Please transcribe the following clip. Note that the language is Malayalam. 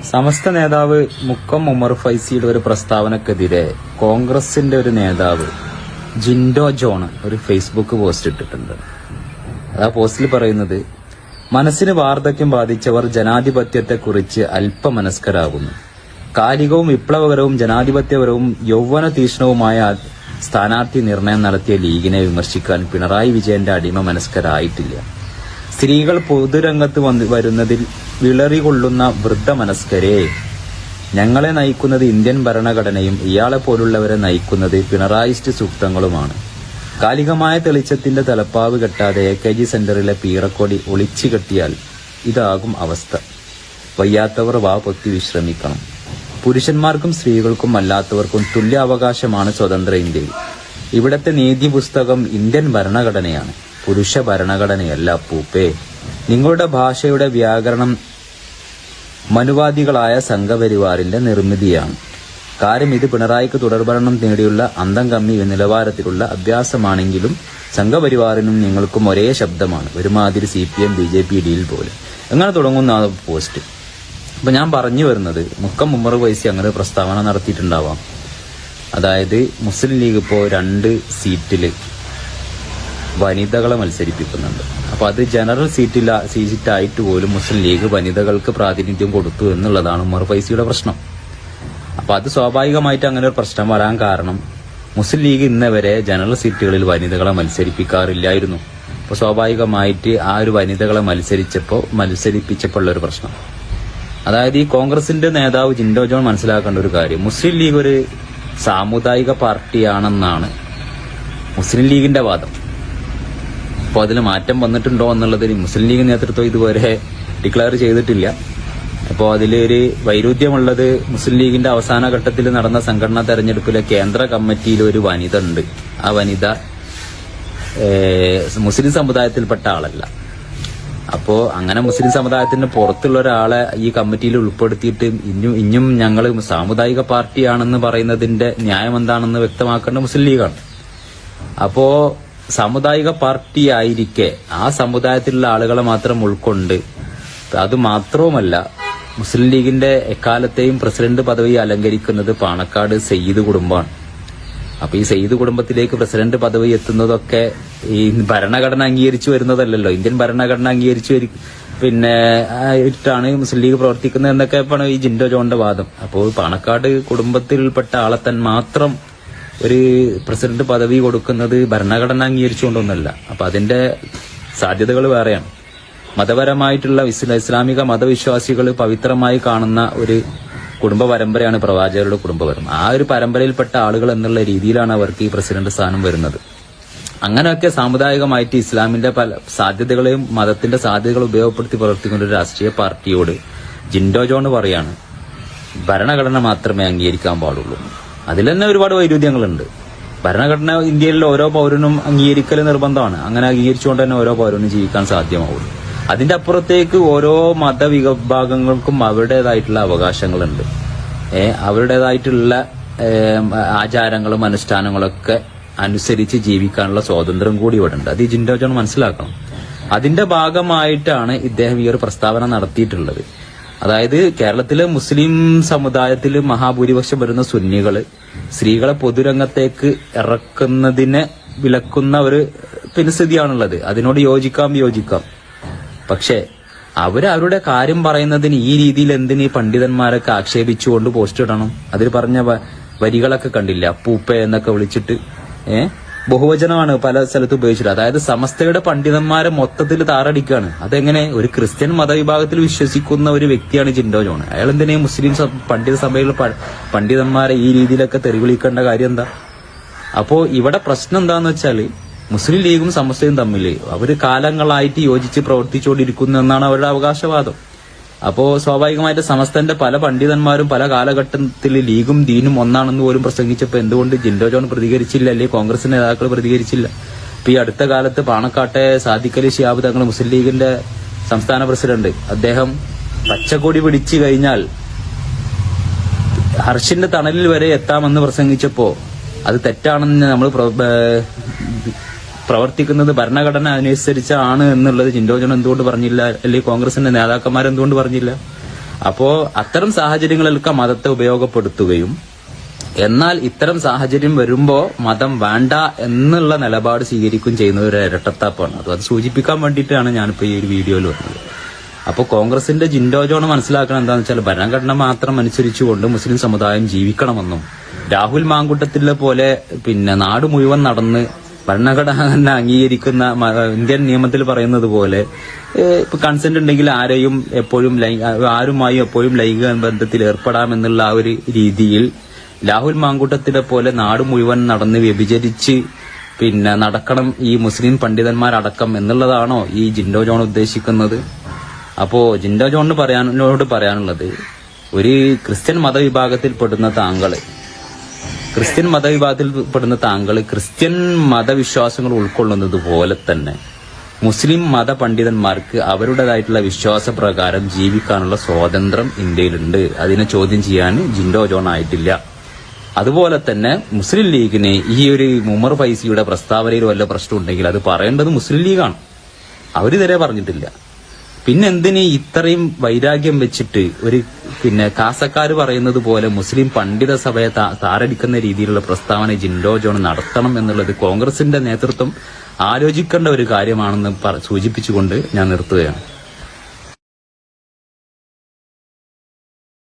സമസ്ത നേതാവ് മുക്കം ഉമർ ഫൈസിയുടെ ഒരു പ്രസ്താവനക്കെതിരെ കോൺഗ്രസിന്റെ ഒരു നേതാവ് ജിൻഡോ ജോൺ ഒരു ഫേസ്ബുക്ക് പോസ്റ്റ് ഇട്ടിട്ടുണ്ട്. ആ പോസ്റ്റിൽ പറയുന്നത്, മനസ്സിന് വാർദ്ധക്യം ബാധിച്ചവർ ജനാധിപത്യത്തെക്കുറിച്ച് അല്പമനസ്കരാകുന്നു. കാലികവും വിപ്ലവകരവും ജനാധിപത്യപരവും യൗവന തീക്ഷ്ണവുമായ സ്ഥാനാർത്ഥി നിർണയം നടത്തിയ ലീഗിനെ വിമർശിക്കാൻ പിണറായി വിജയന്റെ അടിമ മനസ്കരായിട്ടില്ല. സ്ത്രീകൾ പൊതുരംഗത്ത് വരുന്നതിൽ വിളറികൊള്ളുന്ന വൃദ്ധമനസ്കരെ, ഞങ്ങളെ നയിക്കുന്നത് ഇന്ത്യൻ ഭരണഘടനയും ഇയാളെ പോലുള്ളവരെ നയിക്കുന്നത് പിണറായിസ്റ്റ് സൂക്തങ്ങളുമാണ്. കാലികമായ തെളിച്ചത്തിന്റെ തലപ്പാവ് കെട്ടാതെ AKG സെന്ററിലെ പീറക്കൊടി ഒളിച്ചു കെട്ടിയാൽ ഇതാകും അവസ്ഥ. വയ്യാത്തവർ വാ പൊത്തി വിശ്രമിക്കണം. പുരുഷന്മാർക്കും സ്ത്രീകൾക്കും അല്ലാത്തവർക്കും തുല്യ അവകാശമാണ് സ്വതന്ത്ര ഇന്ത്യയിൽ. ഇവിടത്തെ നീതി പുസ്തകം ഇന്ത്യൻ ഭരണഘടനയാണ്, പുരുഷ ഭരണഘടനയല്ല പൂപ്പേ. നിങ്ങളുടെ ഭാഷയുടെ വ്യാകരണം മനുവാദികളായ സംഘപരിവാറിന്റെ നിർമ്മിതിയാണ്. കാര്യം ഇത് പിണറായിക്ക് തുടർഭരണം നേടിയുള്ള അന്തം കമ്മി നിലവാരത്തിലുള്ള അഭ്യാസമാണെങ്കിലും സംഘപരിവാറിനും നിങ്ങൾക്കും ഒരേ ശബ്ദമാണ്. ഒരുമാതിരി CPM BJP ഡീൽ പോലെ അങ്ങനെ തുടങ്ങുന്ന ആ പോസ്റ്റ്. അപ്പൊ ഞാൻ പറഞ്ഞു വരുന്നത്, മുക്കം ഉമർ ഫൈസി അങ്ങനെ പ്രസ്താവന നടത്തിയിട്ടുണ്ടാവാം. അതായത് മുസ്ലിം ലീഗ് ഇപ്പോൾ 2 സീറ്റില് വനിതകളെ മത്സരിപ്പിക്കുന്നുണ്ട്. അപ്പൊ അത് ജനറൽ സീറ്റായിട്ട് പോലും മുസ്ലിം ലീഗ് വനിതകൾക്ക് പ്രാതിനിധ്യം കൊടുത്തു എന്നുള്ളതാണ് ഉമർ ഫൈസിയുടെ പ്രശ്നം. അപ്പൊ അത് സ്വാഭാവികമായിട്ട് അങ്ങനെ ഒരു പ്രശ്നം വരാൻ കാരണം, മുസ്ലിം ലീഗ് ഇന്നവരെ ജനറൽ സീറ്റുകളിൽ വനിതകളെ മത്സരിപ്പിക്കാറില്ലായിരുന്നു. അപ്പൊ സ്വാഭാവികമായിട്ട് ആ ഒരു വനിതകളെ മത്സരിപ്പിച്ചപ്പോൾ ഉള്ള ഒരു പ്രശ്നം. അതായത് ഈ കോൺഗ്രസിന്റെ നേതാവ് ജിൻഡോ ജോൺ മനസ്സിലാക്കേണ്ട ഒരു കാര്യം, മുസ്ലിം ലീഗ് ഒരു സാമുദായിക പാർട്ടിയാണെന്നാണ് മുസ്ലിം ലീഗിന്റെ വാദം. അപ്പോൾ അതിൽ മാറ്റം വന്നിട്ടുണ്ടോ എന്നുള്ളതിന് മുസ്ലിം ലീഗ് നേതൃത്വം ഇതുവരെ ഡിക്ലെയർ ചെയ്തിട്ടില്ല. അപ്പോൾ അതിലൊരു വൈരുദ്ധ്യമുള്ളത്, മുസ്ലിം ലീഗിന്റെ അവസാന ഘട്ടത്തിൽ നടന്ന സംഘടനാ തെരഞ്ഞെടുപ്പിലെ കേന്ദ്ര കമ്മിറ്റിയിൽ ഒരു വനിത ഉണ്ട്. ആ വനിത മുസ്ലിം സമുദായത്തിൽപ്പെട്ട ആളല്ല. അപ്പോ അങ്ങനെ മുസ്ലിം സമുദായത്തിന് പുറത്തുള്ള ഒരാളെ ഈ കമ്മിറ്റിയിൽ ഉൾപ്പെടുത്തിയിട്ട് ഇനിയും ഞങ്ങൾ സാമുദായിക പാർട്ടിയാണെന്ന് പറയുന്നതിന്റെ ന്യായം എന്താണെന്ന് വ്യക്തമാക്കേണ്ട മുസ്ലിം ലീഗാണ്. അപ്പോ സാമുദായിക പാർട്ടി ആയിരിക്കെ ആ സമുദായത്തിലുള്ള ആളുകളെ മാത്രം ഉൾക്കൊണ്ട്, അത് മാത്രവുമല്ല മുസ്ലിം ലീഗിന്റെ എക്കാലത്തെയും പ്രസിഡന്റ് പദവി അലങ്കരിക്കുന്നത് പാണക്കാട് സയ്യിദ് കുടുംബമാണ്. അപ്പൊ ഈ സയ്യിദ് കുടുംബത്തിലേക്ക് പ്രസിഡന്റ് പദവി എത്തുന്നതൊക്കെ ഈ ഭരണഘടന അംഗീകരിച്ചു വരുന്നതല്ലല്ലോ. ഇന്ത്യൻ ഭരണഘടന അംഗീകരിച്ചു ഇട്ടാണ് മുസ്ലിം ലീഗ് പ്രവർത്തിക്കുന്നത് എന്നൊക്കെയാണ് ഈ ജിൻഡോ ജോണിന്റെ വാദം. അപ്പോൾ പാണക്കാട് കുടുംബത്തിൽപ്പെട്ട ആളെ തന്നെ മാത്രം ഒരു പ്രസിഡന്റ് പദവി കൊടുക്കുന്നത് ഭരണഘടന അംഗീകരിച്ചുകൊണ്ടൊന്നല്ല. അപ്പൊ അതിന്റെ സാധ്യതകൾ വേറെയാണ്. മതപരമായിട്ടുള്ള ഇസ്ലാമിക മതവിശ്വാസികൾ പവിത്രമായി കാണുന്ന ഒരു കുടുംബ പരമ്പരയാണ് പ്രവാചകരുടെ കുടുംബ പരമ്പര. ആ ഒരു പരമ്പരയിൽപ്പെട്ട ആളുകൾ എന്നുള്ള രീതിയിലാണ് അവർക്ക് ഈ പ്രസിഡന്റ് സ്ഥാനം വരുന്നത്. അങ്ങനെയൊക്കെ സാമുദായികമായിട്ട് ഇസ്ലാമിന്റെ പല സാധ്യതകളെയും മതത്തിന്റെ സാധ്യതകൾ ഉപയോഗപ്പെടുത്തി പ്രവർത്തിക്കുന്ന ഒരു രാഷ്ട്രീയ പാർട്ടിയോട് ജിൻഡോ ജോൺ പറയാണ്, ഭരണഘടന മാത്രമേ അംഗീകരിക്കാൻ പാടുള്ളൂ. അതിൽ തന്നെ ഒരുപാട് വൈരുദ്ധ്യങ്ങളുണ്ട്. ഭരണഘടന ഇന്ത്യയിലെ ഓരോ പൗരനും അംഗീകരിക്കൽ നിർബന്ധമാണ്. അങ്ങനെ അംഗീകരിച്ചുകൊണ്ട് തന്നെ ഓരോ പൗരനും ജീവിക്കാൻ സാധ്യമാവുള്ളൂ. അതിന്റെ അപ്പുറത്തേക്ക് ഓരോ മതവിഭാഗങ്ങൾക്കും അവരുടേതായിട്ടുള്ള അവകാശങ്ങളുണ്ട്. അവരുടേതായിട്ടുള്ള ആചാരങ്ങളും അനുഷ്ഠാനങ്ങളൊക്കെ അനുസരിച്ച് ജീവിക്കാനുള്ള സ്വാതന്ത്ര്യം കൂടി ഇവിടെ ഉണ്ട്. അത് ഈ ജിൻഡോ ജോൺ മനസ്സിലാക്കണം. അതിന്റെ ഭാഗമായിട്ടാണ് ഇദ്ദേഹം ഈ ഒരു പ്രസ്താവന നടത്തിയിട്ടുള്ളത്. അതായത് കേരളത്തിലെ മുസ്ലിം സമുദായത്തിൽ മഹാഭൂരിപക്ഷം വരുന്ന സുന്നികള് സ്ത്രീകളെ പൊതുരംഗത്തേക്ക് ഇറക്കുന്നതിനെ വിലക്കുന്ന ഒരു സ്ഥിതിയാണുള്ളത്. അതിനോട് യോജിക്കാം. പക്ഷേ അവരുടെ കാര്യം പറയുന്നതിന് ഈ രീതിയിൽ എന്തിന് ഈ പണ്ഡിതന്മാരൊക്കെ ആക്ഷേപിച്ചുകൊണ്ട് പോസ്റ്റ് ഇടണം? അതിൽ പറഞ്ഞ വരികളൊക്കെ കണ്ടില്ല, പൂപ്പ എന്നൊക്കെ വിളിച്ചിട്ട്. ബഹുവചനമാണ് പല സ്ഥലത്ത് ഉപയോഗിച്ചിട്ട്. അതായത് സമസ്തയുടെ പണ്ഡിതന്മാരെ മൊത്തത്തിൽ താറടിക്കുകയാണ്. അതെങ്ങനെ? ഒരു ക്രിസ്ത്യൻ മതവിഭാഗത്തിൽ വിശ്വസിക്കുന്ന ഒരു വ്യക്തിയാണ് ജിൻഡോ ജോൺ. അയാൾ എന്തിനാ മുസ്ലിം പണ്ഡിത സഭയിലെ പണ്ഡിതന്മാരെ ഈ രീതിയിലൊക്കെ തെറിവിളിക്കേണ്ട കാര്യം എന്താ? അപ്പോ ഇവിടെ പ്രശ്നം എന്താന്ന് വെച്ചാല്, മുസ്ലിം ലീഗും സമസ്തയും തമ്മിൽ അവര് കാലങ്ങളായിട്ട് യോജിച്ച് പ്രവർത്തിച്ചുകൊണ്ടിരിക്കുന്നു എന്നാണ് അവരുടെ അവകാശവാദം. അപ്പോ സ്വാഭാവികമായിട്ട് സമസ്തന്റെ പല പണ്ഡിതന്മാരും പല കാലഘട്ടത്തിൽ ലീഗും ദീനും ഒന്നാണെന്ന് പോലും പ്രസംഗിച്ചപ്പോൾ എന്തുകൊണ്ട് ജിൻഡോ ജോൺ പ്രതികരിച്ചില്ല, അല്ലെങ്കിൽ കോൺഗ്രസ് നേതാക്കൾ പ്രതികരിച്ചില്ല? ഇപ്പൊ ഈ അടുത്ത കാലത്ത് പാണക്കാട്ടെ സാദിഖ് അലി ശിഹാബ് തങ്ങൾ, മുസ്ലിം ലീഗിന്റെ സംസ്ഥാന പ്രസിഡന്റ്, അദ്ദേഹം പച്ചക്കൊടി പിടിച്ചു കഴിഞ്ഞാൽ ഹർഷിന്റെ തണലിൽ വരെ എത്താമെന്ന് പ്രസംഗിച്ചപ്പോ അത് തെറ്റാണെന്ന് നമ്മൾ പ്രവർത്തിക്കുന്നത് ഭരണഘടന അനുസരിച്ചാണ് എന്നുള്ളത് ജിൻഡോ ജോൺ എന്തുകൊണ്ട് പറഞ്ഞില്ല, അല്ലെങ്കിൽ കോൺഗ്രസിന്റെ നേതാക്കന്മാർ എന്തുകൊണ്ട് പറഞ്ഞില്ല? അപ്പോ അത്തരം സാഹചര്യങ്ങളിലൊക്കെ മതത്തെ ഉപയോഗപ്പെടുത്തുകയും എന്നാൽ ഇത്തരം സാഹചര്യം വരുമ്പോ മതം വേണ്ട എന്നുള്ള നിലപാട് സ്വീകരിക്കുകയും ചെയ്യുന്ന ഒരു ഇരട്ടത്താപ്പാണ്. അത് സൂചിപ്പിക്കാൻ വേണ്ടിയിട്ടാണ് ഞാനിപ്പോ ഈ ഒരു വീഡിയോയിൽ വന്നത്. അപ്പോൾ കോൺഗ്രസിന്റെ ജിൻഡോ ജോൺ മനസ്സിലാക്കണം എന്താണെന്ന് വെച്ചാൽ ഭരണഘടന മാത്രം അനുസരിച്ചുകൊണ്ട് മുസ്ലിം സമുദായം ജീവിക്കണമെന്നും രാഹുൽ മാങ്കുട്ടത്തിലെ പോലെ നാട് മുഴുവൻ നടന്ന് ഭരണഘടന അംഗീകരിക്കുന്ന ഇന്ത്യൻ നിയമത്തിൽ പറയുന്നത് പോലെ കൺസെന്റ് ഉണ്ടെങ്കിൽ ആരുമായും എപ്പോഴും ലൈംഗിക ബന്ധത്തിൽ ഏർപ്പെടാമെന്നുള്ള ആ ഒരു രീതിയിൽ രാഹുൽ മാങ്കൂട്ടത്തിലെ പോലെ നാട് മുഴുവൻ നടന്ന് വ്യഭിചരിച്ച് നടക്കണം ഈ മുസ്ലിം പണ്ഡിതന്മാരടക്കം എന്നുള്ളതാണോ ഈ ജിൻഡോ ജോൺ ഉദ്ദേശിക്കുന്നത്? അപ്പോ ജിൻഡോ ജോണിന് പറയാനുള്ളത് ഒരു ക്രിസ്ത്യൻ മതവിഭാഗത്തിൽപ്പെടുന്ന താങ്കൾ ക്രിസ്ത്യൻ മതവിശ്വാസങ്ങൾ ഉൾക്കൊള്ളുന്നത് പോലെ തന്നെ മുസ്ലിം മത പണ്ഡിതന്മാർക്ക് അവരുടേതായിട്ടുള്ള വിശ്വാസപ്രകാരം ജീവിക്കാനുള്ള സ്വാതന്ത്ര്യം ഇന്ത്യയിലുണ്ട്. അതിനെ ചോദ്യം ചെയ്യാൻ ജിൻഡോ ജോൺ ആയിട്ടില്ല. അതുപോലെ തന്നെ മുസ്ലിം ലീഗിന് ഈ ഒരു ഉമർ ഫൈസിയുടെ പ്രസ്താവനയിൽ വല്ല പ്രശ്നം ഉണ്ടെങ്കിൽ അത് പറയേണ്ടത് മുസ്ലിം ലീഗാണ്. അവരിതുവരെ പറഞ്ഞിട്ടില്ല. എന്തിന് ഇത്രയും വൈരാഗ്യം വെച്ചിട്ട് ഒരു കാസക്കാര് പറയുന്നത് പോലെ മുസ്ലിം പണ്ഡിത സഭയെ താറടിക്കുന്ന രീതിയിലുള്ള പ്രസ്താവന ജിൻഡോ ജോൺ നടത്തണം എന്നുള്ളത് കോൺഗ്രസിന്റെ നേതൃത്വം ആലോചിക്കേണ്ട ഒരു കാര്യമാണെന്ന് സൂചിപ്പിച്ചുകൊണ്ട് ഞാൻ നിർത്തുകയാണ്.